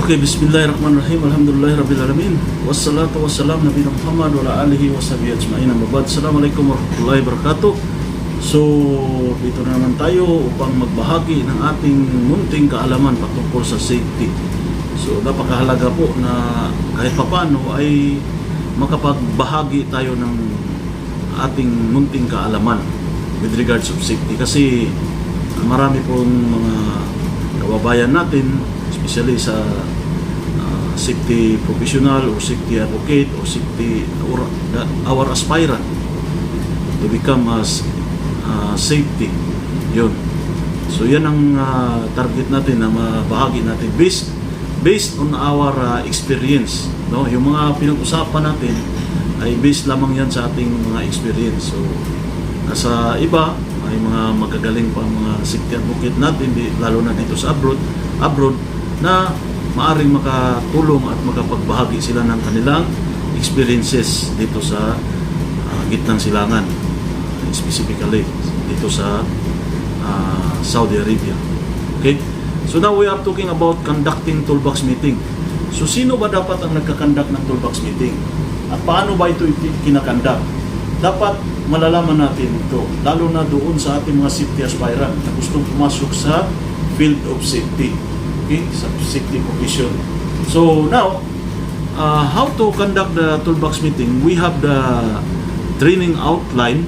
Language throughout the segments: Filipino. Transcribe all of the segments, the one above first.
Okay, bismillahirrahmanirrahim. Alhamdulillahirrabbilalamin. Wassalatu wassalam Nabi Muhammad wa ala alihi wa sahbihi ajma'in. Mababad. Assalamualaikum warahmatullahi wabarakatuh. So, dito na naman tayo upang magbahagi ng ating munting kaalaman patungkol sa safety. So, napakahalaga po na kahit papano ay makapagbahagi tayo ng ating munting kaalaman with regards of safety. Kasi marami pong mga kababayan natin, especially sa safety professional or safety advocate or safety or our aspirant to become as safety. Yun. So yan ang target natin na mabahagi natin based on our experience, no? Yung mga pinag-usapan natin ay based lamang yan sa ating mga experience. So nasa iba ay mga magagaling pa mga safety advocate natin, lalo na dito sa abroad na maaring makatulong at makapagbahagi sila ng kanilang experiences dito sa gitnang silangan, specifically dito sa Saudi Arabia. Okay? So now we are talking about conducting toolbox meeting. So sino ba dapat ang nagkakandak ng toolbox meeting? At paano ba ito kinakandak? Dapat malalaman natin ito, lalo na doon sa ating mga safety aspirant na gustong pumasok sa field of safety, okay, sa safety profession. So now, how to conduct the toolbox meeting? We have the training outline,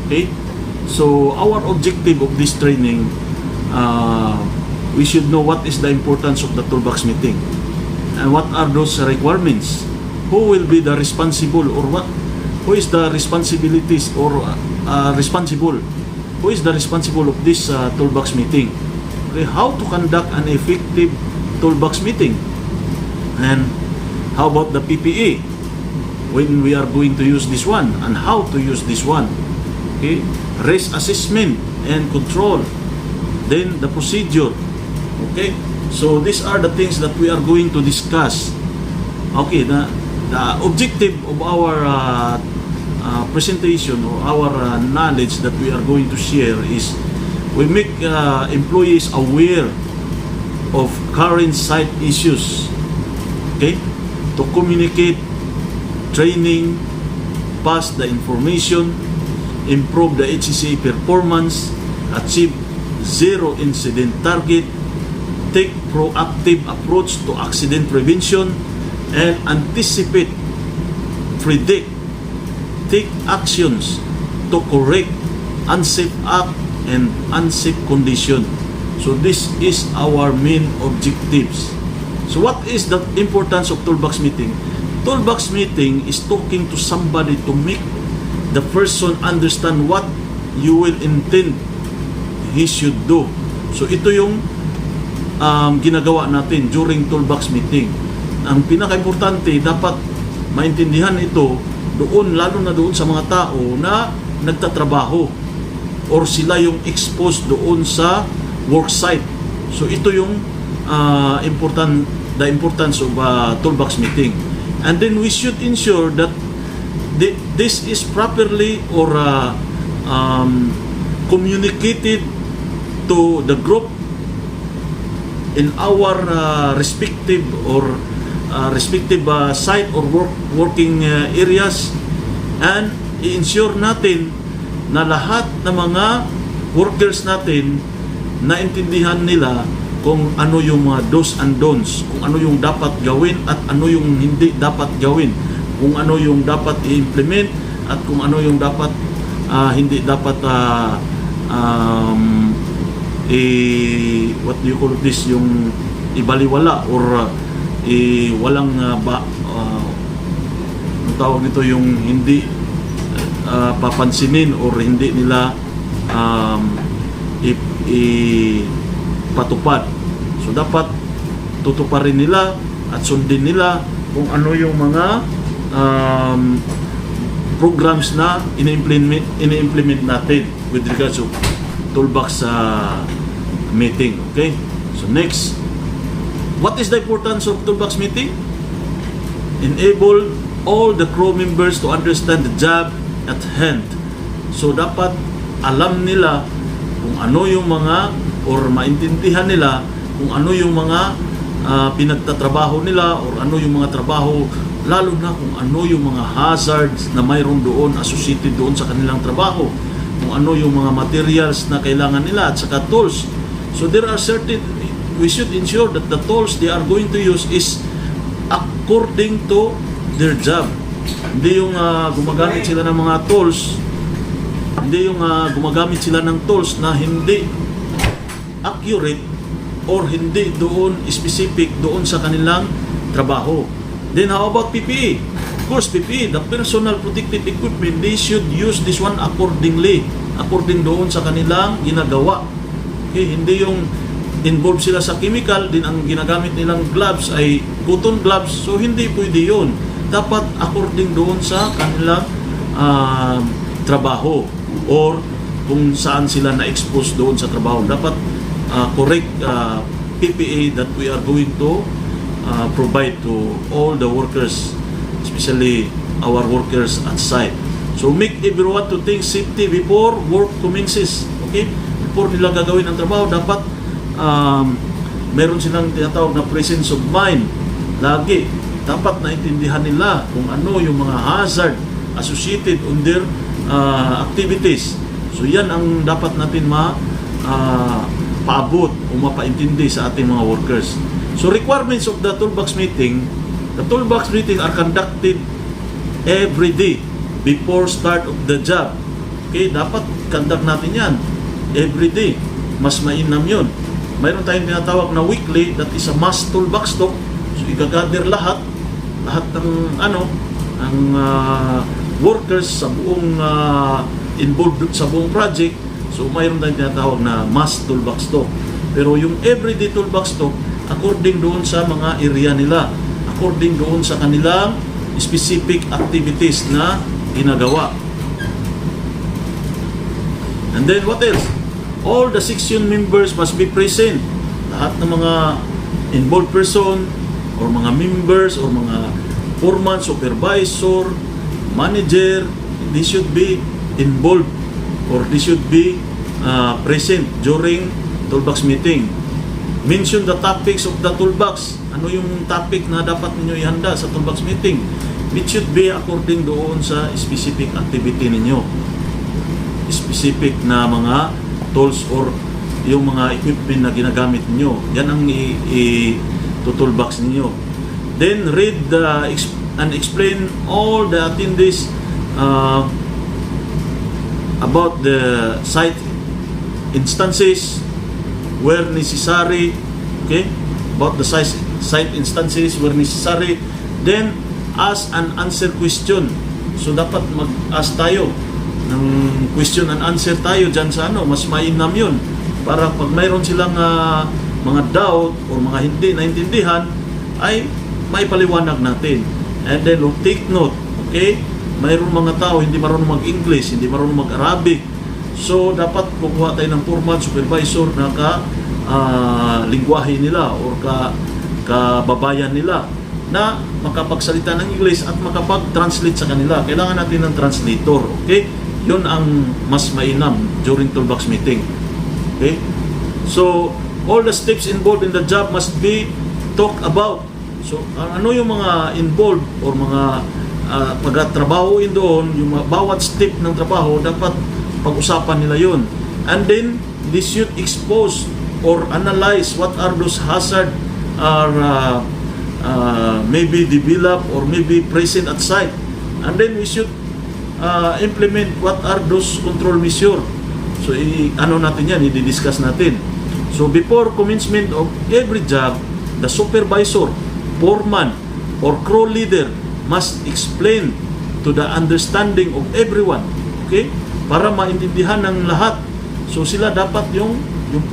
okay. So our objective of this training, we should know what is the importance of the toolbox meeting and what are those requirements. Who will be the responsible, or who is the responsibilities or responsible? Who is the responsible of this toolbox meeting? Okay, how to conduct an effective toolbox meeting? And how about the PPE? When we are going to use this one and how to use this one? Okay, risk assessment and control. Then the procedure. Okay, so these are the things that we are going to discuss. Okay, the objective of our presentation or our knowledge that we are going to share is we make employees aware of current site issues, okay, to communicate, training, pass the information, improve the HCCA performance, achieve zero incident target, take proactive approach to accident prevention, and anticipate, predict, take actions to correct unsafe act and unsafe condition. So this is our main objectives. So what is the importance of toolbox meeting? Toolbox meeting is talking to somebody to make the person understand what you will intend he should do. So ito yung ginagawa natin during toolbox meeting. Ang pinaka-importante, dapat maintindihan ito doon, lalo na doon sa mga tao na nagtatrabaho or sila yung exposed doon sa work site. So ito yung the importance of toolbox meeting. And then we should ensure that this is properly or communicated to the group in our respective site or working areas, and i-ensure natin na lahat ng mga workers natin naintindihan nila kung ano yung mga do's and don'ts, kung ano yung dapat gawin at ano yung hindi dapat gawin, kung ano yung dapat i-implement at kung ano yung dapat hindi dapat what do you call this, yung ibaliwala or walang ang tawag nito, yung hindi papansinin or hindi nila ipatupad. So dapat tutuparin nila at sundin nila kung ano yung mga programs na ini-implement natin with regards to toolbox meeting. Okay, so next, what is the importance of toolbox meeting? Enable all the crew members to understand the job at hand. So dapat alam nila kung ano yung mga, or maintindihan nila kung ano yung mga pinagtatrabaho nila or ano yung mga trabaho, lalo na kung ano yung mga hazards na mayroon doon associated doon sa kanilang trabaho, kung ano yung mga materials na kailangan nila at saka tools. So there are certain, we should ensure that the tools they are going to use is according to their job. Hindi yung gumagamit sila ng mga tools, hindi yung gumagamit sila ng tools na hindi accurate or hindi doon specific doon sa kanilang trabaho. Then how about PPE? Of course, PPE, the personal protective equipment, they should use this one accordingly, according doon sa kanilang ginagawa. Okay, hindi yung involved sila sa chemical, din ang ginagamit nilang gloves ay cotton gloves, so hindi pwede yun. Dapat according doon sa kanilang trabaho or kung saan sila na-expose doon sa trabaho. Dapat correct PPE that we are going to provide to all the workers, especially our workers at site. So make everyone to think safety before work commences. Okay? Before nila gagawin ang trabaho, dapat meron silang tinatawag na presence of mind. Lagi, dapat naintindihan nila kung ano yung mga hazard associated on their activities. So yan ang dapat natin paabot o mapaintindi sa ating mga workers. So requirements of the toolbox meeting are conducted every day before start of the job. Okay, dapat conduct natin yan every day. Mas mainam yun. Mayroon tayong tinatawag na weekly, that is a mass toolbox talk. So igagather lahat ng ang workers sa buong involved sa buong project. So mayroon tayong tinatawag na mass toolbox talk. Pero yung everyday toolbox talk, according doon sa mga area nila, according doon sa kanilang specific activities na ginagawa. And then what else? All the section members must be present. Lahat ng mga involved person or mga members or mga foreman, supervisor, manager, they should be involved or they should be present during toolbox meeting. Mention the topics of the toolbox. Ano yung topic na dapat ninyo ihanda sa toolbox meeting? It should be according doon sa specific activity ninyo. Specific na mga tools or yung mga equipment na ginagamit niyo. Yan ang i-toolbox niyo. Then read and explain all the attendees about the site instances where necessary. Okay? About the site instances where necessary. Then ask and answer question. So dapat mag-ask tayo ng question and answer tayo dyan sa mas mainam yun. Para pag mayroon silang mga doubt or mga hindi naintindihan, ay may paliwanag natin. And then take note, okay? Mayroon mga tao hindi marunong mag-English, hindi marunong mag-Arabic. So dapat kukuha tayo ng foreman, supervisor na lingwahe nila or kababayan nila na makapagsalita ng English at makapag-translate sa kanila. Kailangan natin ng translator, okay? Yun ang mas mainam during toolbox meeting. Okay? So, all the steps involved in the job must be talked about. So, ano yung mga involved or mga pagtatrabahoin doon, yung bawat step ng trabaho, dapat pag-usapan nila yun. And then, they should expose or analyze what are those hazard are maybe developed or maybe present at site. And then, we should implement what are those control measure. So natin yan, i-discuss natin. So before commencement of every job, the supervisor, foreman, or crew leader must explain to the understanding of everyone. Okay? Para maintindihan ng lahat. So sila dapat yung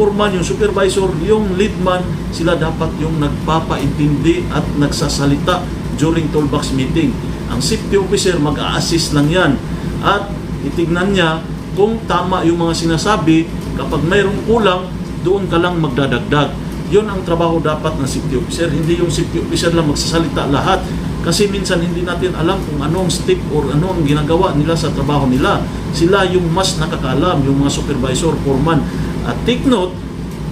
foreman, yung supervisor, yung leadman, sila dapat yung nagpapaintindi at nagsasalita during toolbox meeting. Ang safety officer mag-a-assist lang yan at itignan niya kung tama yung mga sinasabi. Kapag mayroong kulang, doon ka lang magdadagdag. Yun ang trabaho dapat ng safety officer. Hindi yung safety officer lang magsasalita lahat. Kasi minsan hindi natin alam kung anong step or ano ang ginagawa nila sa trabaho nila. Sila yung mas nakakalam, yung mga supervisor, foreman. At take note,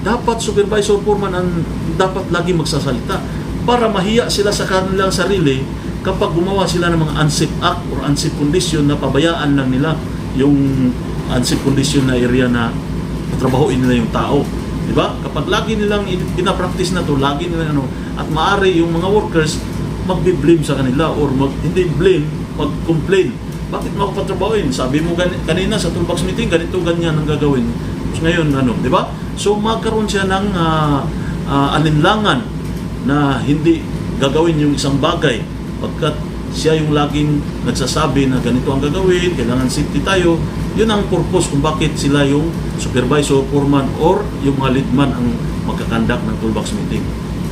dapat supervisor foreman ang dapat lagi magsasalita para mahiya sila sa kanilang sarili kapag gumawa sila ng mga unsafe act or unsafe condition na pabayaan lang nila yung unsafe condition na area na trabahoin nila yung tao. Diba? Kapag lagi nilang pinapractice na to, lagi nilang at maaari yung mga workers magbi-blame sa kanila or hindi blame, mag-complain. Bakit mo ako patrabahoin? Sabi mo kanina sa toolbox meeting, ganito, ganyan ang gagawin. Tapos ngayon, di ba? So magkaroon siya ng alinlangan na hindi gagawin yung isang bagay pagkat siya yung laging nagsasabi na ganito ang gagawin, kailangan safety tayo. Yun ang purpose kung bakit sila yung supervisor, foreman, or yung mga leadman ang magkakandak ng toolbox meeting.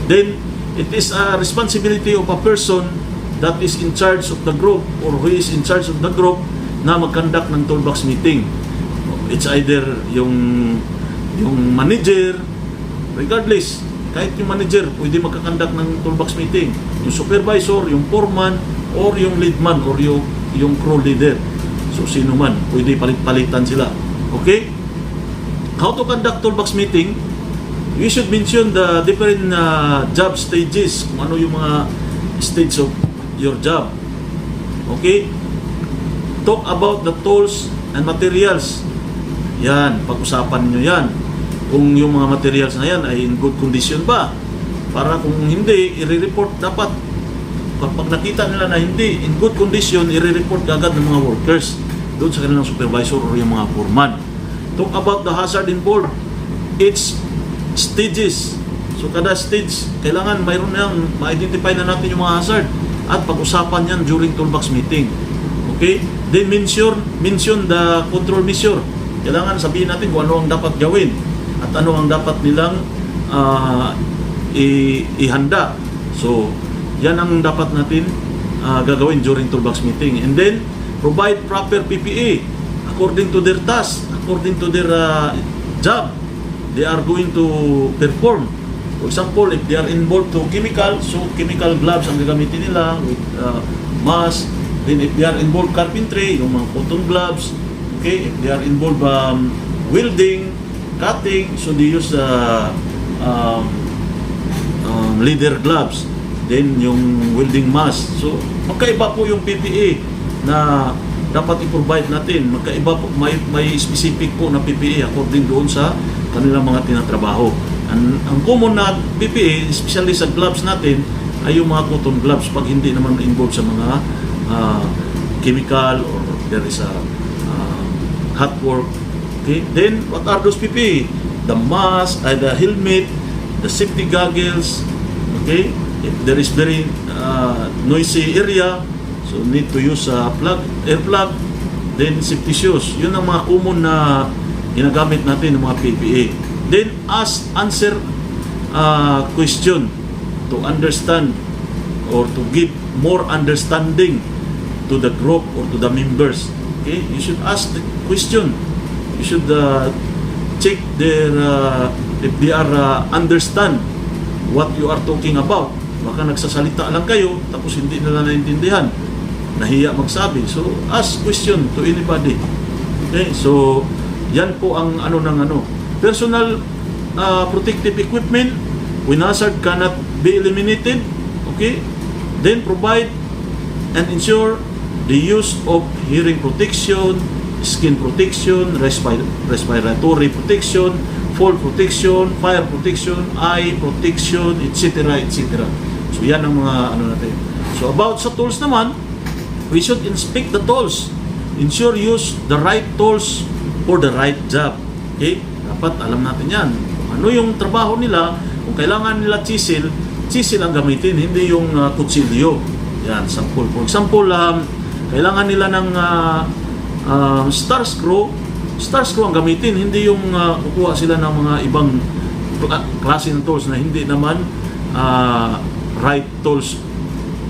Then, it is a responsibility of a person that is in charge of the group or who is in charge of the group na magkandak ng toolbox meeting. It's either yung manager, regardless, kahit yung manager pwede magkakandak ng toolbox meeting. Yung supervisor, yung foreman, or yung leadman, or yung crew leader. So, sino man, pwede palit-palitan sila. Okay? How to conduct toolbox meeting? You should mention the different job stages, kung ano yung mga stage of your job. Okay? Talk about the tools and materials. Yan, pag-usapan nyo yan. Kung yung mga materials na yan ay in good condition ba? Para kung hindi, i-report dapat. Kapag nakita nila na hindi in good condition, i-report agad ng mga workers doon sa kanilang supervisor o yung mga foreman. Talk about the hazard involved. It's stages. So kada stage, kailangan mayroon na yung ma-identify na natin yung mga hazard at pag-usapan yan during toolbox meeting. Okay? Then mention the control measure. Kailangan sabihin natin kung ano ang dapat gawin at ano ang dapat nilang ihanda. So, yan ang dapat natin gagawin during toolbox meeting. And then, provide proper PPE according to their task, according to their job they are going to perform. For example, if they are involved to chemical, so chemical gloves ang gagamitin nila with mask. Then if they are involved carpentry, yung mga cotton gloves. Okay, if they are involved welding, cutting, so they use leather gloves. Then yung welding mask. So magkaiba po yung PPE na dapat i-provide natin. Magkaiba po, may specific po na PPE according doon sa kanilang mga tinatrabaho. Ang common na PPE, especially sa gloves natin, ay yung mga cotton gloves pag hindi naman involved sa mga chemical or there is a hot work. Okay? Then, what are those PPE? The mask, the helmet, the safety goggles. Okay? If there is very noisy area, so need to use air plug, then safety shoes. Yun ang mga common na ginagamit natin ng mga PPE. Then answer question to understand or to give more understanding to the group or to the members. Okay, you should ask the question. You should check their if they are understand what you are talking about. Baka nagsasalita lang kayo tapos hindi nila naintindihan, nahiya magsabi. So ask question to anybody. Okay, so yan po ang personal protective equipment when hazard cannot be eliminated. Okay, then provide and ensure the use of hearing protection, skin protection, respiratory protection, fall protection, fire protection, eye protection, etc. etc. So yan ang mga natin. So about sa tools naman, we should inspect the tools. Ensure use the right tools for the right job. Okay? Dapat alam natin yan. Ano yung trabaho nila, kung kailangan nila chisel ang gamitin, hindi yung kutsilyo. Yan, sample. For example, kailangan nila ng star screw ang gamitin, hindi yung kukuha sila ng mga ibang klase ng tools na hindi naman right tools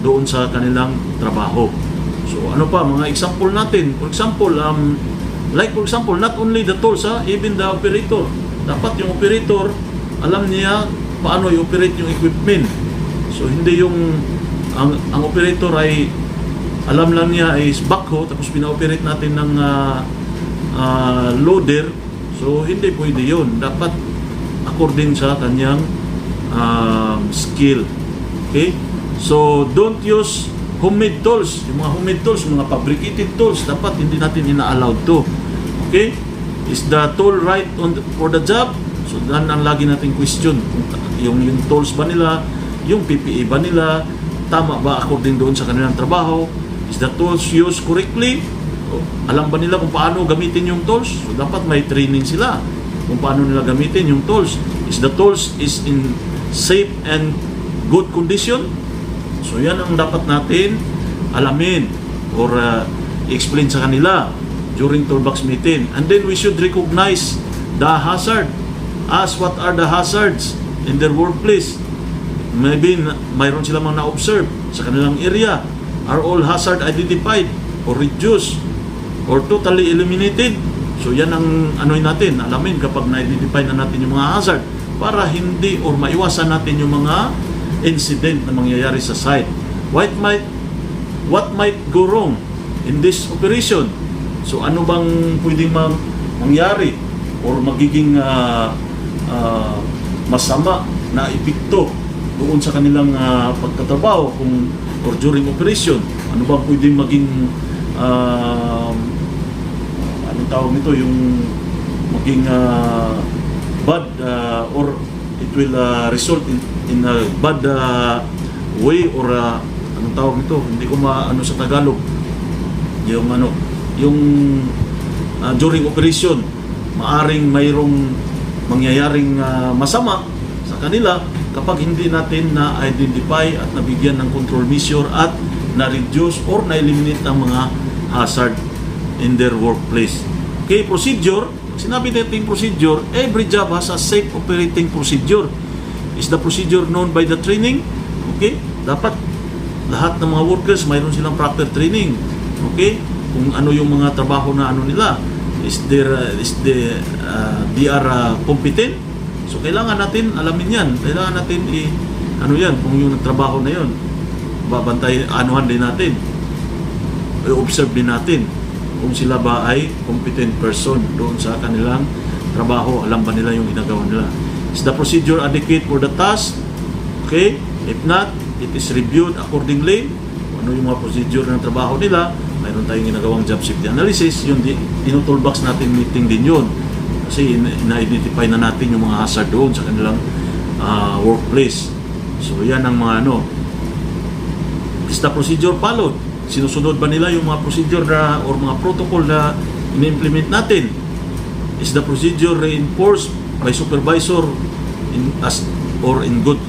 doon sa kanilang trabaho. So ano pa, mga example natin. For example, not only the tools, even the operator. Dapat yung operator, alam niya paano i-operate yung equipment. So hindi yung ang operator ay alam lang niya ay backhoe tapos pina-operate natin ng loader. So hindi pwede yun. Dapat according sa kanyang skill. Okay? So, don't use homemade tools. Yung mga homemade tools, mga fabricated tools, dapat hindi natin ina-allowed to. Okay? Is the tool right for the job? So, dan ang lagi natin question. Yung tools ba nila, yung PPE ba nila, tama ba according doon sa kanilang trabaho? Is the tools used correctly? Alam ba nila kung paano gamitin yung tools? So, dapat may training sila kung paano nila gamitin yung tools. Is the tools is in safe and good condition? So, yan ang dapat natin alamin or explain sa kanila during toolbox meeting. And then we should recognize the hazard. Ask what are the hazards in their workplace. Maybe mayroon sila mga na-observe sa kanilang area. Are all hazard identified or reduced or totally eliminated? So yan ang natin, alamin kapag na-identify na natin yung mga hazard para hindi or maiwasan natin yung mga incident na mangyayari sa site. What might go wrong in this operation? So ano bang pwedeng mangyari or magiging masama na epekto doon sa kanilang pagtatrabaho or during operation? Ano bang pwedeng maging anong tawag nito, yung maging bad or it will result in a bad way or anong tawag nito, hindi ko maano sa Tagalog, yung during operation maaring mayroong mangyayaring masama sa kanila kapag hindi natin na-identify at nabigyan ng control measure at na-reduce or na-eliminate ang mga hazard in their workplace. Okay, procedure. Sinabi natin procedure, every job has a safe operating procedure. Is the procedure known by the training? Okay, dapat lahat ng mga workers mayroon silang proper training. Okay, kung ano yung mga trabaho na nila, they are competent. So kailangan natin alamin yan. Kailangan natin yan, kung yung trabaho na yun, babantay, anuhan din natin, i-observe din natin kung sila ba ay competent person doon sa kanilang trabaho. Alam ba nila yung ginagawa nila? Is the procedure adequate for the task? Okay? If not, it is reviewed accordingly. Kung ano yung mga procedure ng trabaho nila, mayroon tayong ginagawang job safety analysis. Yung toolbox natin meeting din yun. Kasi na-identify na natin yung mga hazard doon sa kanilang workplace. So yan ang mga Is the procedure followed? Sinusunod ba nila yung mga procedure na or mga protocol na in-implement natin? Is the procedure reinforced by supervisor in good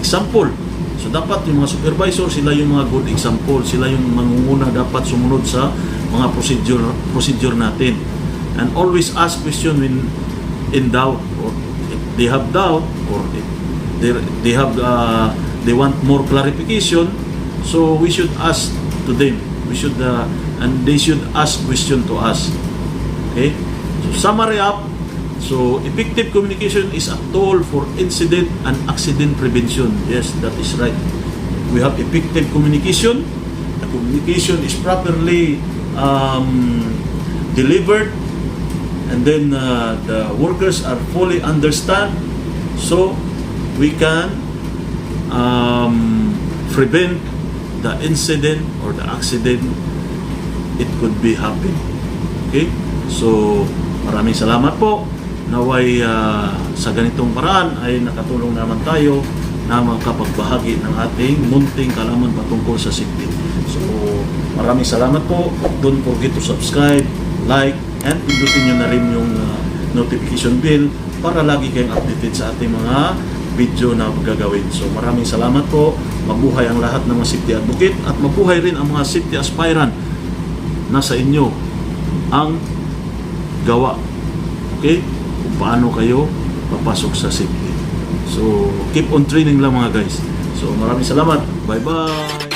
example? So dapat yung mga supervisor, sila yung mga good example, sila yung mangunguna dapat sumunod sa mga procedure natin. And always ask question when in doubt, or if they have doubt, or if they want more clarification. So we should ask to them. We should and they should ask question to us. Okay. So summary up. So effective communication is a tool for incident and accident prevention. Yes, that is right. We have effective communication. The communication is properly delivered, and then the workers are fully understand, so we can prevent the incident or the accident it could be happen. Okay? So maraming salamat po. Naway sa ganitong paraan ay nakatulong naman tayo na makapagbahagi ng ating munting kaalaman patungkol sa safety. So maraming salamat po. Don't forget to subscribe, like, and pindutin nyo na rin yung notification bell para lagi kayong updated sa ating mga video na gagawin. So maraming salamat po. Mabuhay ang lahat ng mga safety advocate at mabuhay rin ang mga safety aspirant. Nasa inyo ang gawa. Okay? Kung paano kayo papasok sa safety. So keep on training lang mga guys. So maraming salamat. Bye-bye!